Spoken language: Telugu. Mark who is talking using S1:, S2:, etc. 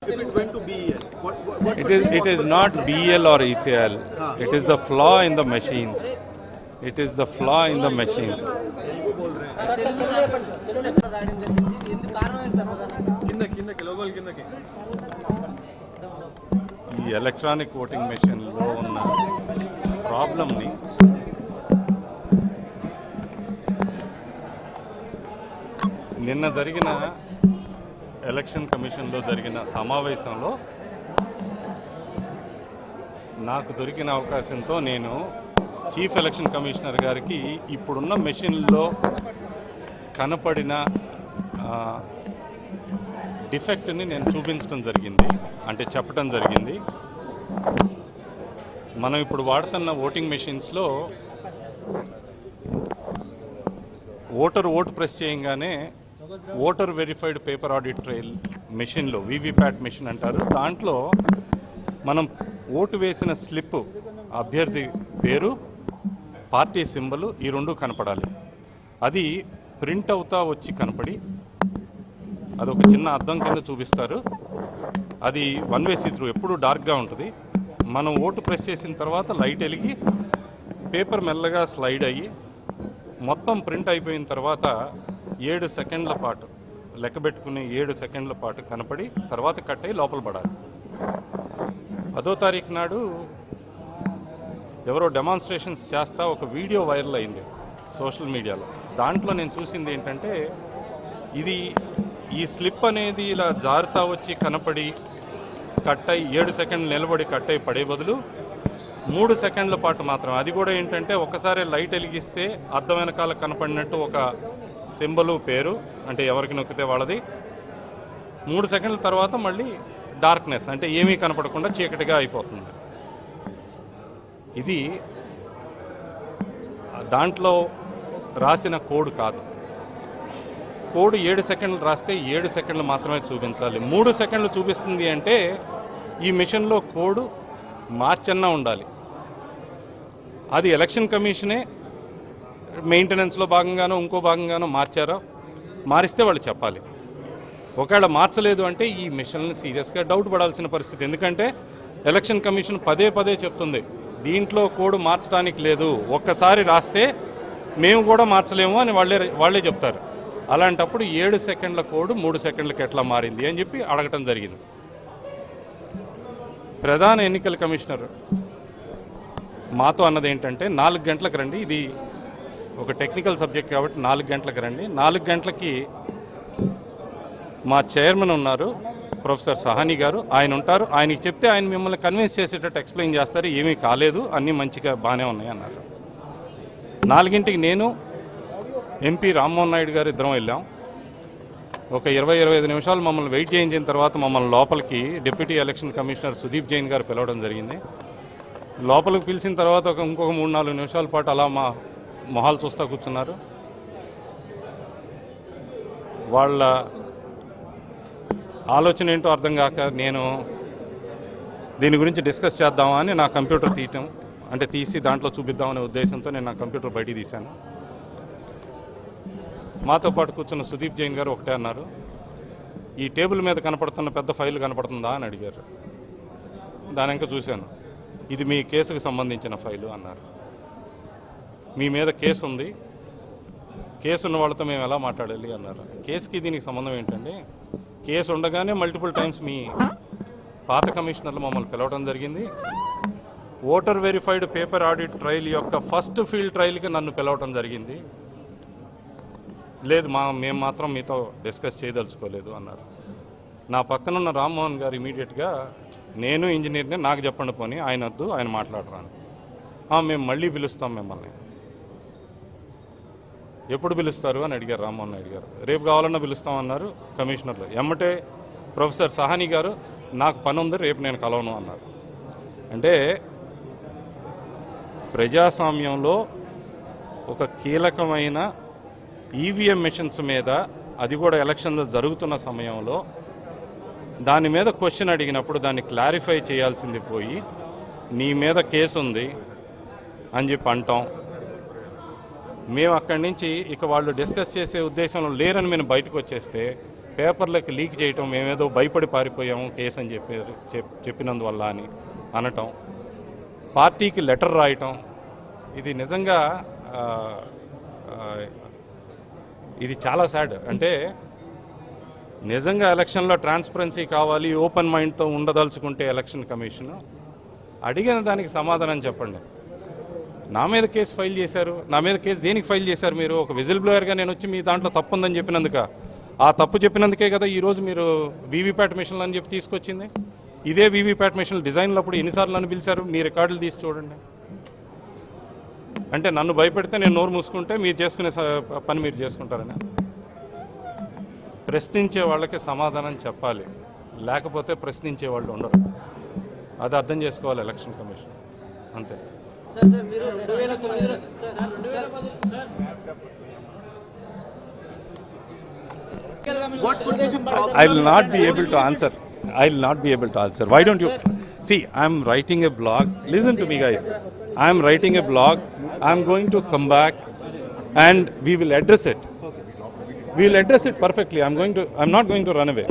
S1: If it's going to BEL,
S2: It is not BEL or ECL. It is the flaw in the machines. It is the flaw in the machines. ఈ ఎలక్ట్రానిక్ ఓటింగ్ మెషిన్లో ఉన్న ప్రాబ్లమ్ని నిన్న జరిగిన ఎలక్షన్ కమిషన్లో జరిగిన సమావేశంలో నాకు దొరికిన అవకాశంతో నేను చీఫ్ ఎలక్షన్ కమిషనర్ గారికి ఇప్పుడున్న మెషిన్లో కనపడిన డిఫెక్ట్ని నేను చూపించడం జరిగింది, అంటే చెప్పడం జరిగింది. మనం ఇప్పుడు వాడుతున్న ఓటింగ్ మెషిన్స్లో ఓటు ప్రెస్ చేయగానే voter verified paper audit trial మెషిన్లో వీవీప్యాట్ మెషిన్ అంటారు, దాంట్లో మనం ఓటు వేసిన స్లిప్, అభ్యర్థి పేరు, పార్టీ సింబల్ ఈ రెండు కనపడాలి. అది ప్రింట్ అవుతా వచ్చి కనపడి అదొక చిన్న అద్దం కింద చూపిస్తారు. అది వన్ వే సీ త్రూ, ఎప్పుడు డార్క్గా ఉంటుంది. మనం ఓటు ప్రెస్ చేసిన తర్వాత లైట్ వెలిగి పేపర్ మెల్లగా స్లైడ్ అయ్యి మొత్తం ప్రింట్ అయిపోయిన తర్వాత 7 సెకండ్ల పాటు లెక్కబెట్టుకుని 7 సెకండ్ల పాటు కనపడి తర్వాత కట్ అయ్యి లోపల పడాలి. 10వ తారీఖు నాడు ఎవరో డెమాన్స్ట్రేషన్స్ చేస్తా ఒక వీడియో వైరల్ అయింది సోషల్ మీడియాలో. దాంట్లో నేను చూసింది ఏంటంటే, ఇది ఈ స్లిప్ అనేది ఇలా జారుతా వచ్చి కనపడి కట్ అయ్యి 7 సెకండ్లు నిలబడి కట్ అయ్యి పడే బదులు 3 సెకండ్ల పాటు మాత్రం, అది కూడా ఏంటంటే ఒకసారి లైట్ వెలిగిస్తే అద్దం వెనకాల కనపడినట్టు ఒక సింబలు, పేరు, అంటే ఎవరికి నొక్కితే వాళ్ళది, 3 సెకండ్ల తర్వాత మళ్ళీ డార్క్నెస్, అంటే ఏమీ కనపడకుండా చీకటిగా అయిపోతుంది. ఇది దాంట్లో రాసిన కోడ్ కాదు. కోడ్ 7 సెకండ్లు రాస్తే 7 సెకండ్లు మాత్రమే చూపించాలి. 3 సెకండ్లు చూపిస్తుంది అంటే ఈ మిషన్లో కోడ్ మార్చన్నా ఉండాలి. అది ఎలక్షన్ కమిషనే మెయింటెనెన్స్లో భాగంగానో ఇంకో భాగంగానో మార్చారో, మారిస్తే వాళ్ళు చెప్పాలి. ఒకవేళ మార్చలేదు అంటే ఈ మిషన్ని సీరియస్గా డౌట్ పడాల్సిన పరిస్థితి. ఎందుకంటే ఎలక్షన్ కమిషన్ పదే పదే చెప్తుంది దీంట్లో కోడ్ మార్చడానికి లేదు, ఒక్కసారి రాస్తే మేము కూడా మార్చలేము అని వాళ్ళే చెప్తారు. అలాంటప్పుడు 7 సెకండ్ల కోడ్ 3 సెకండ్లకి ఎట్లా మారింది అని చెప్పి అడగటం జరిగింది. ప్రధాన ఎన్నికల కమిషనర్ మాతో అన్నది ఏంటంటే 4 గంటలకు రండి, ఇది ఒక టెక్నికల్ సబ్జెక్ట్ కాబట్టి 4 గంటలకు రండి. 4 గంటలకి మా చైర్మన్ ఉన్నారు, ప్రొఫెసర్ సహానీ గారు, ఆయన ఉంటారు. ఆయనకి చెప్తే ఆయన మిమ్మల్ని కన్విన్స్ చేసేటట్టు ఎక్స్ప్లెయిన్ చేస్తారు, ఏమీ కాలేదు, అన్నీ మంచిగా బాగానే ఉన్నాయి అన్నారు. 4 నేను ఎంపీ రామ్మోహన్ నాయుడు గారు ఇద్దరం వెళ్ళాం. ఒక 20-25 నిమిషాలు మమ్మల్ని వెయిట్ చేయించిన తర్వాత మమ్మల్ని లోపలికి deputy election commissioner Sudeep Jain గారు పిలవడం జరిగింది. లోపలికి పిలిచిన తర్వాత ఇంకొక 3-4 నిమిషాల పాటు అలా మా మొహాలు చూస్తూ కూర్చున్నారు. వాళ్ళ ఆలోచన ఏంటో అర్థం కాక నేను దీని గురించి డిస్కస్ చేద్దామా అని నా కంప్యూటర్ తీసి దాంట్లో చూపిద్దామనే ఉద్దేశంతో నేను నా కంప్యూటర్ బయటికి తీశాను. మాతో పాటు కూర్చున్న సుదీప్ జైన్ గారు ఒకటే అన్నారు, ఈ టేబుల్ మీద కనపడుతున్న పెద్ద ఫైల్ కనపడుతుందా అని అడిగారు. దాని ఇంకా చూశాను, ఇది మీ కేసుకు సంబంధించిన ఫైలు అన్నారు. మీ మీద కేసు ఉంది, కేసు ఉన్న వాళ్ళతో మేము ఎలా మాట్లాడాలి అన్నారు. కేసుకి దీనికి సంబంధం ఏంటండి? కేసు ఉండగానే మల్టిపుల్ టైమ్స్ మీ పాత కమిషనర్లు మమ్మల్ని పిలవడం జరిగింది. Voter verified paper audit trial యొక్క ఫస్ట్ ఫీల్డ్ ట్రయల్కి నన్ను పిలవడం జరిగింది. లేదు మేము మాత్రం మీతో డిస్కస్ చేయదలుచుకోలేదు అన్నారు. నా పక్కనున్న రామ్మోహన్ గారు ఇమీడియట్గా, నేను ఇంజనీర్ని, నాకు చెప్పండి పోనీ, ఆయన వద్దు, ఆయన మాట్లాడరాను. మేము మళ్ళీ పిలుస్తాం మిమ్మల్ని. ఎప్పుడు పిలుస్తారు అని అడిగారు రామ్మోహన్ నాయుడు గారు. రేపు కావాలన్నా పిలుస్తామన్నారు కమిషనర్లు. ఎమ్మటే ప్రొఫెసర్ సహానీ గారు, నాకు పని ఉంది, రేపు నేను కలవను అన్నారు. అంటే ప్రజాస్వామ్యంలో ఒక కీలకమైన ఈవీఎం మెషిన్స్ మీద, అది కూడా ఎలక్షన్లు జరుగుతున్న సమయంలో దాని మీద క్వశ్చన్ అడిగినప్పుడు దాన్ని క్లారిఫై చేయాల్సింది పోయి నీ మీద కేసు ఉంది అని చెప్పి అంటాం. మేము అక్కడి నుంచి ఇక వాళ్ళు డిస్కస్ చేసే ఉద్దేశంలో లేరని మేము బయటకు వచ్చేస్తే పేపర్లకి లీక్ చేయటం, మేమేదో భయపడి పారిపోయాము కేసు అని చెప్పినందువల్ల అని అనటం, పార్టీకి లెటర్ రాయటం, ఇది నిజంగా ఇది చాలా సాడ్. అంటే నిజంగా ఎలక్షన్లో ట్రాన్స్పరెన్సీ కావాలి, ఓపెన్ మైండ్తో ఉండదలుచుకుంటే ఎలక్షన్ కమిషన్ అడిగిన దానికి సమాధానం చెప్పండి. నా మీద కేసు ఫైల్ చేశారు, నా మీద కేసు దేనికి ఫైల్ చేశారు మీరు? ఒక విజిల్ బ్లోయర్గా నేను వచ్చి మీ దాంట్లో తప్పు ఉందని చెప్పినందుక, ఆ తప్పు చెప్పినందుకే కదా ఈరోజు మీరు వీవీప్యాట్ మిషన్లు అని చెప్పి తీసుకొచ్చింది. ఇదే వీవీప్యాట్ మిషన్లు డిజైన్లు అప్పుడు ఎన్నిసార్లు నన్ను పిలిచారు? మీ రికార్డులు తీసి చూడండి. అంటే నన్ను భయపెడితే నేను నోరు మూసుకుంటే మీరు చేసుకునే పని మీరు చేసుకుంటారని. ప్రశ్నించే వాళ్ళకి సమాధానం చెప్పాలి, లేకపోతే ప్రశ్నించే వాళ్ళు ఉండరు. అది అర్థం చేసుకోవాలి ఎలక్షన్ కమిషన్, అంతే. I will not be able to answer. I will not be able to answer. Why don't you? See, I am writing a blog. Listen to me, guys. I am writing a blog. I am going to come back and we will address it. We will address it perfectly. I am not going to run away.